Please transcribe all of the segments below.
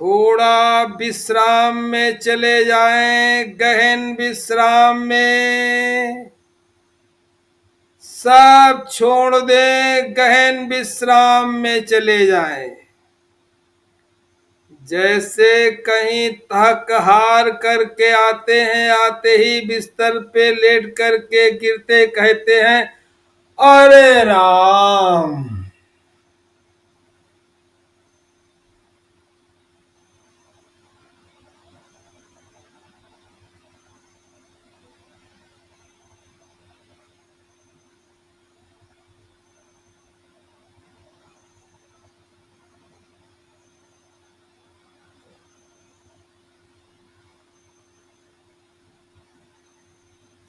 थोड़ा विश्राम में चले जाएं, गहन विश्राम में। सब छोड़ दें, गहन विश्राम में चले जाएं। जैसे कहीं थक हार करके आते हैं, आते ही बिस्तर पे लेट करके गिरते कहते हैं, अरे राम।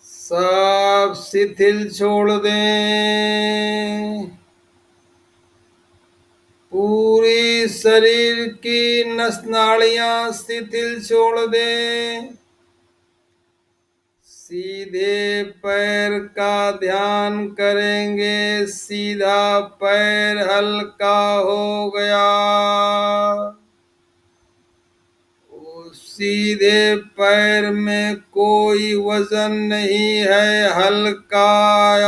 सब शिथिल छोड़ दें, पूरी शरीर की नस नाड़ियां शिथिल छोड़ दें। सीधे पैर का ध्यान करेंगे, सीधा पैर हल्का हो गया। सीधे पैर में कोई वजन नहीं है, हल्का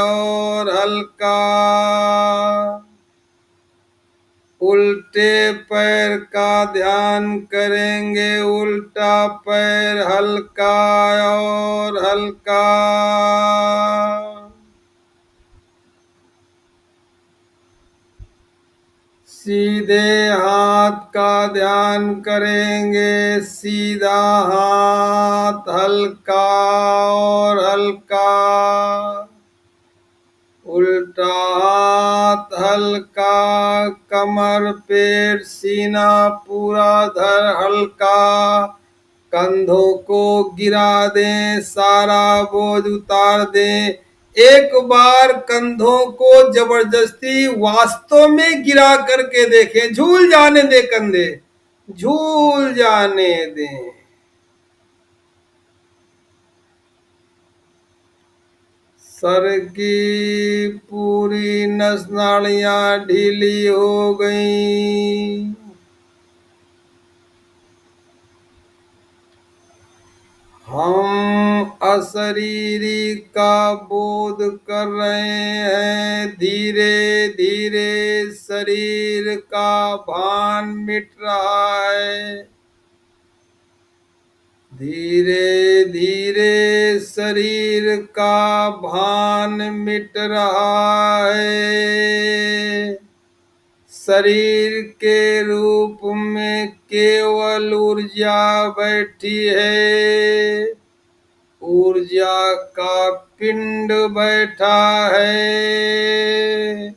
और हल्का। उल्टे पैर का ध्यान करेंगे, उल्टा पैर हल्का और हल्का। सीधे हाथ का ध्यान करेंगे, सीधा हाथ हल्का और हल्का। उल्टा हाथ हल्का, कमर पेट सीना पूरा धर हल्का। कंधों को गिरा दें, सारा बोझ उतार दें। एक बार कंधों को जबरदस्ती वास्तव में गिरा करके देखें, झूल जाने दे कंधे, झूल जाने दें। सर की पूरी नस नाड़ियां ढीली हो गई। हम अशरीरी का बोध कर रहे हैं। धीरे धीरे शरीर का भान मिट रहा है। धीरे धीरे शरीर का भान मिट रहा है। शरीर के रूप में केवल ऊर्जा बैठी है। ऊर्जा का पिंड बैठा है।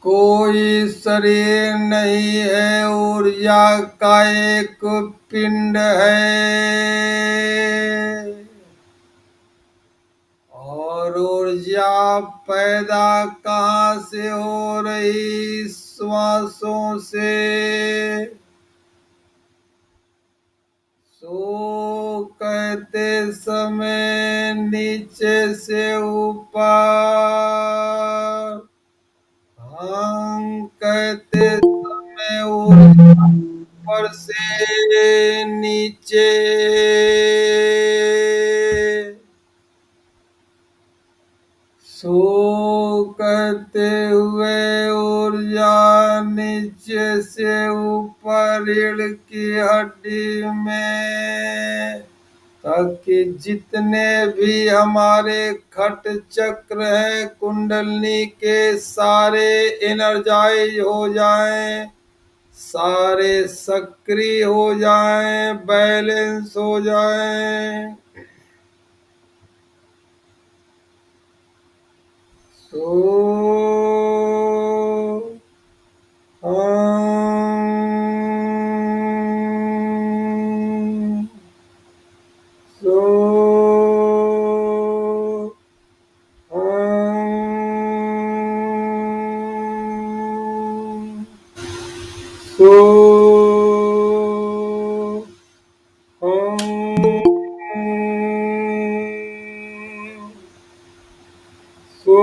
कोई शरीर नहीं है, ऊर्जा का एक पिंड है। और ऊर्जा पैदा कहाँ से हो रही? श्वासों से। सो कहते समय नीचे से ऊपर, हम कहते समय ऊपर से नीचे। सो कहते हुए ऊर्जा नीचे से ऊपर रीढ़ की हड्डी में, ताकि जितने भी हमारे खट चक्र हैं कुंडलनी के, सारे एनर्जाइज हो जाएं, सारे सक्रिय हो जाएं, बैलेंस हो जाएं। सो सो सो सो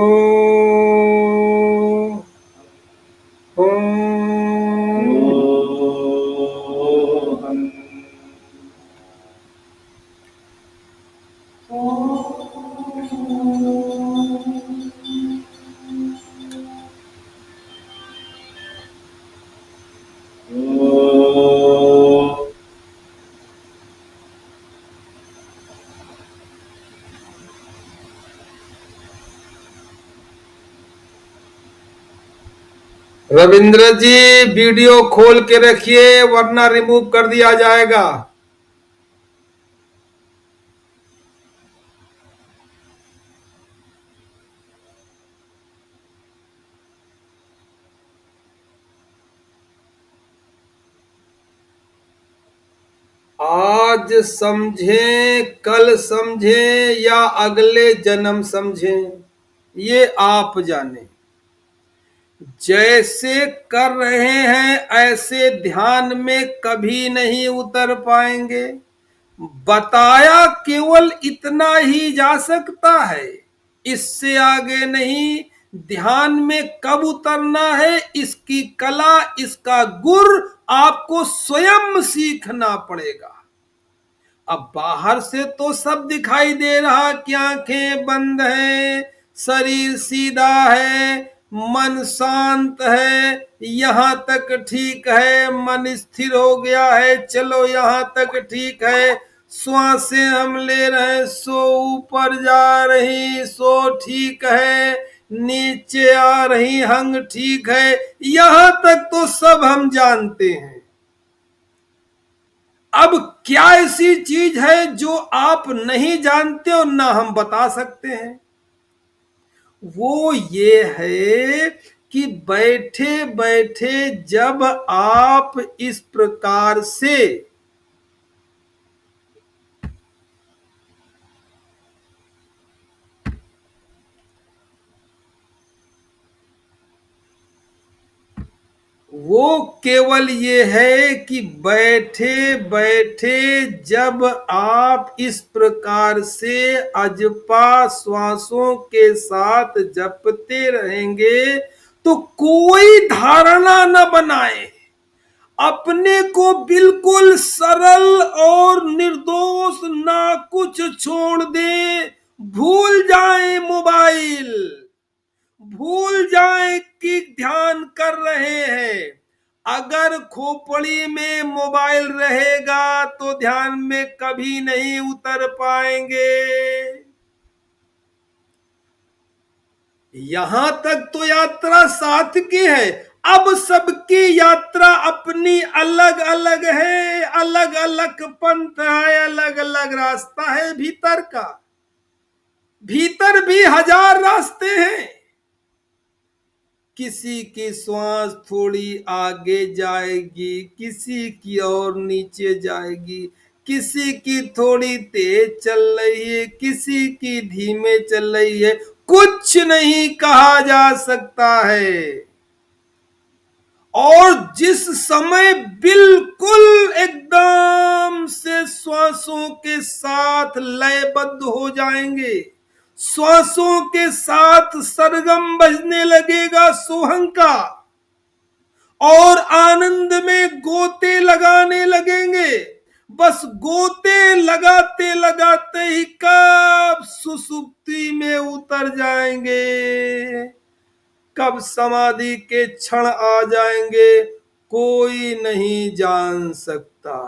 रविंद्र जी, वीडियो खोल के रखिए वरना रिमूव कर दिया जाएगा। आज समझें, कल समझें या अगले जन्म समझें, ये आप जाने। जैसे कर रहे हैं ऐसे ध्यान में कभी नहीं उतर पाएंगे। बताया केवल इतना ही जा सकता है, इससे आगे नहीं। ध्यान में कब उतरना है, इसकी कला, इसका गुर आपको स्वयं सीखना पड़ेगा। अब बाहर से तो सब दिखाई दे रहा कि आंखें बंद हैं, शरीर सीधा है, मन शांत है, यहां तक ठीक है, मन स्थिर हो गया है, चलो यहां तक ठीक है। श्वासें हम ले रहे, सो ऊपर जा रही, सो ठीक है, नीचे आ रही, हंग ठीक है, यहां तक तो सब हम जानते हैं। अब क्या ऐसी चीज है जो आप नहीं जानते और ना हम बता सकते हैं? वो ये है कि बैठे बैठे जब आप इस प्रकार से वो केवल ये है कि बैठे बैठे जब आप इस प्रकार से अजपा श्वासों के साथ जपते रहेंगे तो कोई धारणा न बनाए, अपने को बिल्कुल सरल और निर्दोष, ना कुछ छोड़ दे, भूल जाए मोबाइल, भूल जाए कि ध्यान कर रहे हैं। अगर खोपड़ी में मोबाइल रहेगा तो ध्यान में कभी नहीं उतर पाएंगे। यहां तक तो यात्रा साथ की है, अब सबकी यात्रा अपनी अलग अलग है, अलग अलग पंथ है, अलग अलग रास्ता है भीतर का। भीतर भी हजार रास्ते हैं। किसी की श्वास थोड़ी आगे जाएगी, किसी की और नीचे जाएगी, किसी की थोड़ी तेज चल रही है, किसी की धीमे चल रही है, कुछ नहीं कहा जा सकता है। और जिस समय बिल्कुल एकदम से श्वासों के साथ लयबद्ध हो जाएंगे, श्वासों के साथ सरगम बजने लगेगा सोहंग का, और आनंद में गोते लगाने लगेंगे, बस गोते लगाते लगाते ही कब सुसुप्ति में उतर जाएंगे, कब समाधि के क्षण आ जाएंगे, कोई नहीं जान सकता।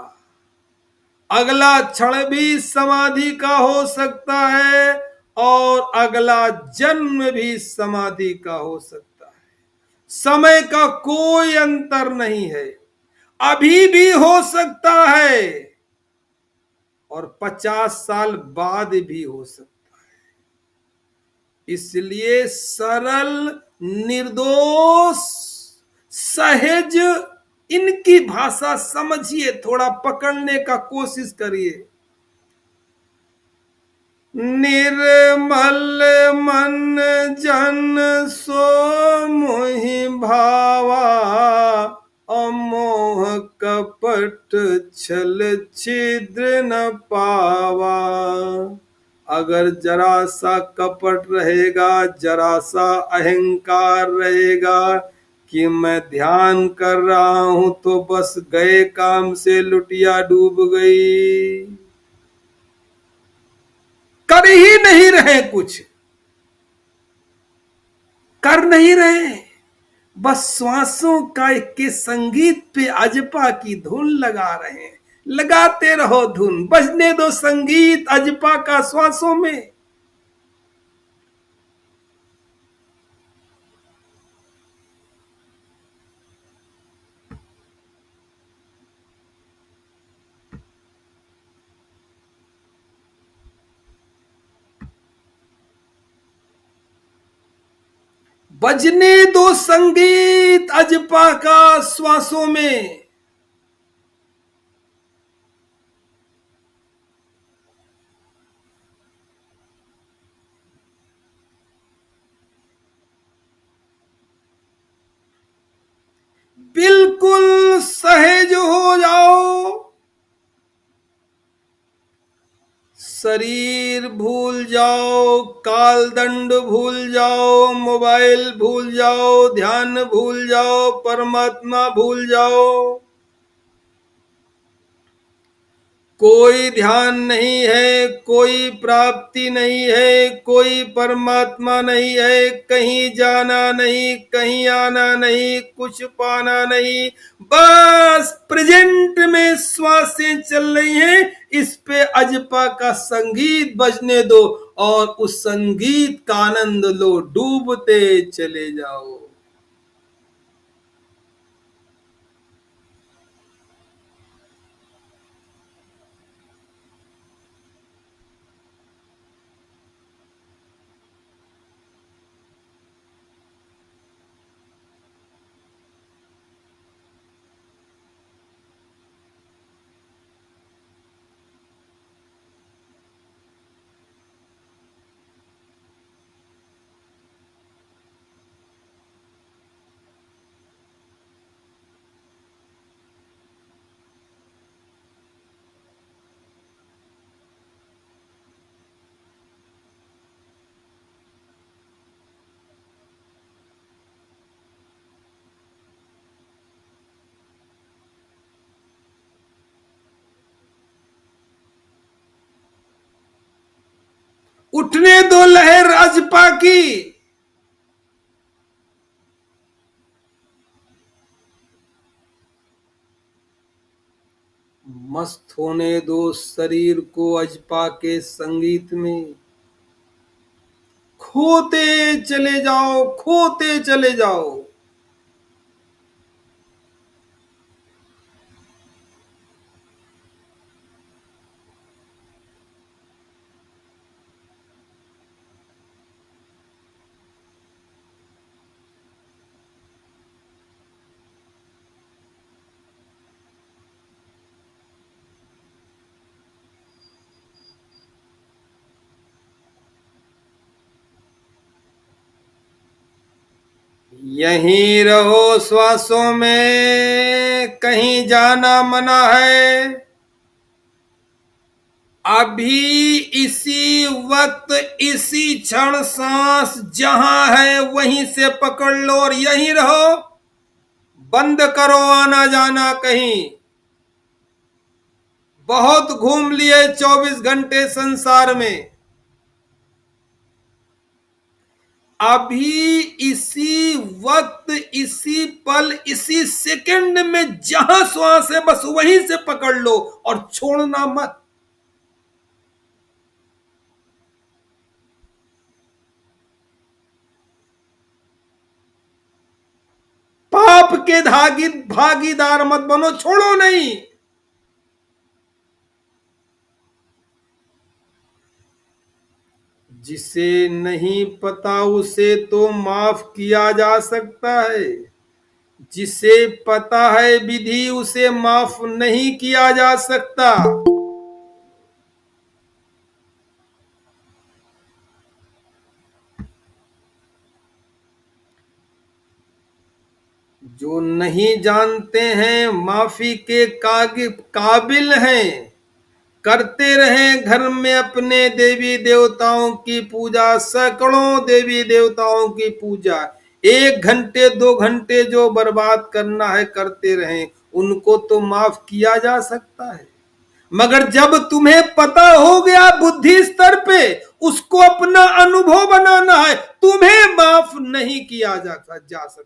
अगला क्षण भी समाधि का हो सकता है और अगला जन्म भी समाधि का हो सकता है। समय का कोई अंतर नहीं है, अभी भी हो सकता है और 50 साल बाद भी हो सकता है। इसलिए सरल, निर्दोष, सहज, इनकी भाषा समझिए, थोड़ा पकड़ने का कोशिश करिए। निर्मल मन जन सो मोहि भावा, अमोह कपट छल छिद्र न पावा। अगर जरा सा कपट रहेगा, जरा सा अहंकार रहेगा कि मैं ध्यान कर रहा हूं, तो बस गए काम से लुटिया डूब गई, कर ही नहीं रहे, कुछ कर नहीं रहे, बस श्वासों का के संगीत पे अजपा की धुन लगा रहे हैं। लगाते रहो धुन, बजने दो संगीत अजपा का श्वासों में। बजने दो संगीत अजपा का श्वासों में। बिल्कुल सहज हो जाओ, शरीर भूल जाओ, काल दंड भूल जाओ, मोबाइल भूल जाओ, ध्यान भूल जाओ, परमात्मा भूल जाओ। कोई ध्यान नहीं है, कोई प्राप्ति नहीं है, कोई परमात्मा नहीं है, कहीं जाना नहीं, कहीं आना नहीं, कुछ पाना नहीं, बस प्रेजेंट में श्वासें चल रही हैं, इस पे अजपा का संगीत बजने दो और उस संगीत का आनंद लो, डूबते चले जाओ। उठने दो लहर अजपा की, मस्त होने दो शरीर को अजपा के संगीत में। खोते चले जाओ, खोते चले जाओ। यहीं रहो श्वासों में, कहीं जाना मना है। अभी इसी वक्त इसी क्षण सांस जहां है वहीं से पकड़ लो और यहीं रहो। बंद करो आना जाना कहीं। बहुत घूम लिए 24 घंटे संसार में। अभी इसी वक्त इसी पल इसी सेकंड में जहां श्वास है बस वहीं से पकड़ लो और छोड़ना मत। पाप के धागी भागीदार मत बनो, छोड़ो नहीं। जिसे नहीं पता उसे तो माफ किया जा सकता है, जिसे पता है विधि उसे माफ नहीं किया जा सकता। जो नहीं जानते हैं माफी के काबिल हैं, करते रहें घर में अपने देवी देवताओं की पूजा, सैकड़ों देवी देवताओं की पूजा। 1 घंटे 2 घंटे जो बर्बाद करना है करते रहें, उनको तो माफ किया जा सकता है। मगर जब तुम्हें पता हो गया बुद्धि स्तर पे, उसको अपना अनुभव बनाना है, तुम्हें माफ नहीं किया जा सकता।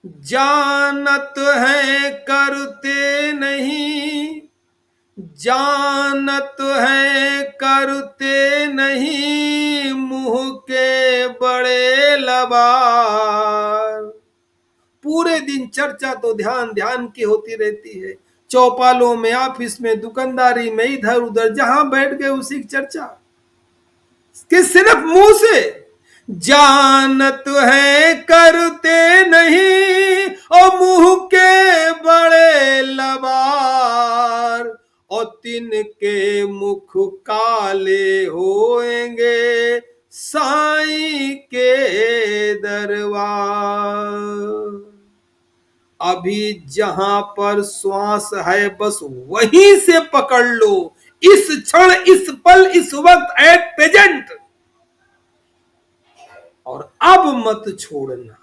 जानत है करते नहीं, जानत है करते नहीं, मुंह के बड़े लबार। पूरे दिन चर्चा तो ध्यान ध्यान की होती रहती है, चौपालों में, ऑफिस में, दुकानदारी में, इधर उधर जहां बैठ गए उसी की चर्चा, कि सिर्फ मुंह से। जानत है करते नहीं और मुंह के बड़े लबार, और तिनके मुख काले होएंगे साईं के दरबार। अभी जहां पर श्वास है बस वहीं से पकड़ लो, इस क्षण इस पल इस वक्त एट प्रेजेंट, और अब मत छोड़ना।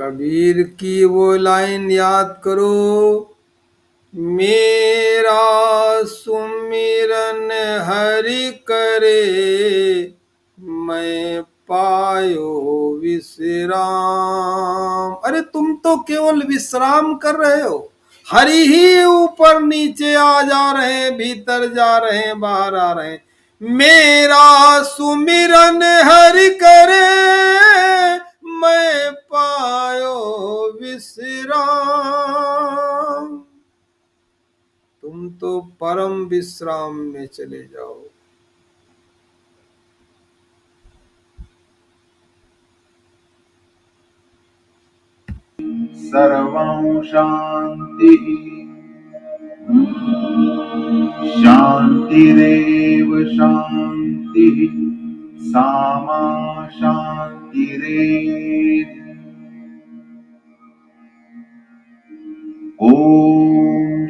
कबीर की वो लाइन याद करो, मेरा सुमिरन हरि करे, मैं पायो विश्राम। अरे तुम तो केवल विश्राम कर रहे हो, हरि ही ऊपर नीचे आ जा रहे हैं, भीतर जा रहे हैं, बाहर आ रहे हैं। मेरा सुमिरन हरि करे, मैं पायो विश्राम। तुम तो परम विश्राम में चले जाओ। सर्वं शान्तिः शान्तिरेव शान्तिः सामा शान्तिरेव। ॐ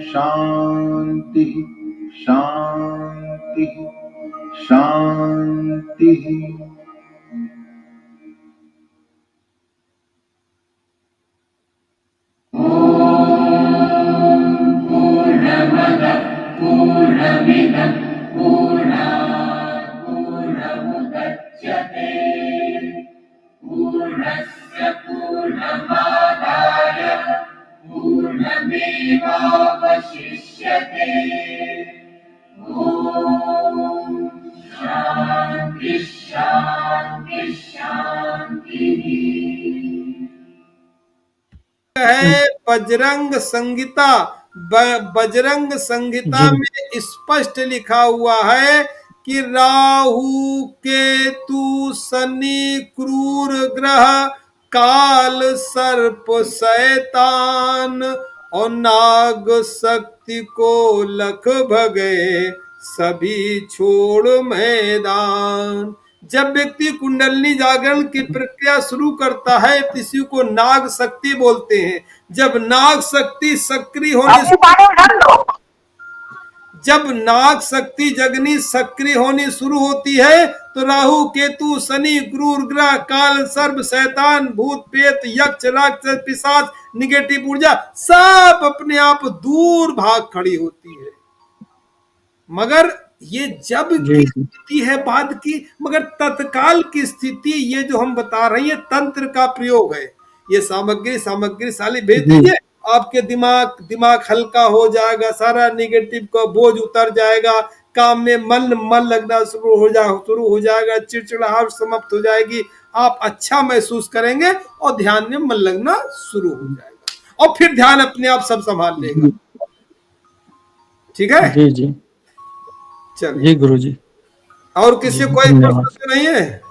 शान्तिः शान्तिः शान्तिः। पूर्णमदः पूर्णमिदं पूर्णात् पूर्णमुदच्यते पूर्णस्य पूर्णमादाय पूर्णमेवावशिष्यते। ॐ शान्ति शान्ति शान्तिः। है बजरंग संहिता। बजरंग संहिता जी में स्पष्ट लिखा हुआ है कि राहु केतु शनि क्रूर ग्रह काल सर्प शैतान और नाग शक्ति को लख भगे सभी छोड़ मैदान। जब व्यक्ति कुंडलनी जागरण की प्रक्रिया शुरू करता है तो इसी को नाग शक्ति बोलते हैं। जब नाग शक्ति सक्रिय होने जब नाग शक्ति जगनी सक्रिय होनी शुरू होती है तो राहु केतु शनि क्रूर ग्रह काल सर्प शैतान भूत प्रेत यक्ष राक्षस पिशाच निगेटिव ऊर्जा सब अपने आप दूर भाग खड़ी होती है। मगर ये जब की स्थिति है बाद की, मगर तत्काल की स्थिति ये जो हम बता रहे हैं ये तंत्र का प्रयोग है। ये सामग्री साली भेज दीजिए, आपके दिमाग हल्का हो जाएगा, सारा निगेटिव का बोझ उतर जाएगा, काम में मन लगना शुरू हो जाएगा, चिड़चिड़ाहट समाप्त हो जाएगी, आप अच्छा महसूस करेंगे और ध्यान में मन लगना शुरू हो जाएगा और फिर ध्यान अपने आप सब संभाल लेगा। ठीक है जी जी चलिए जी गुरु जी। और किसी कोई प्रश्न नहीं है?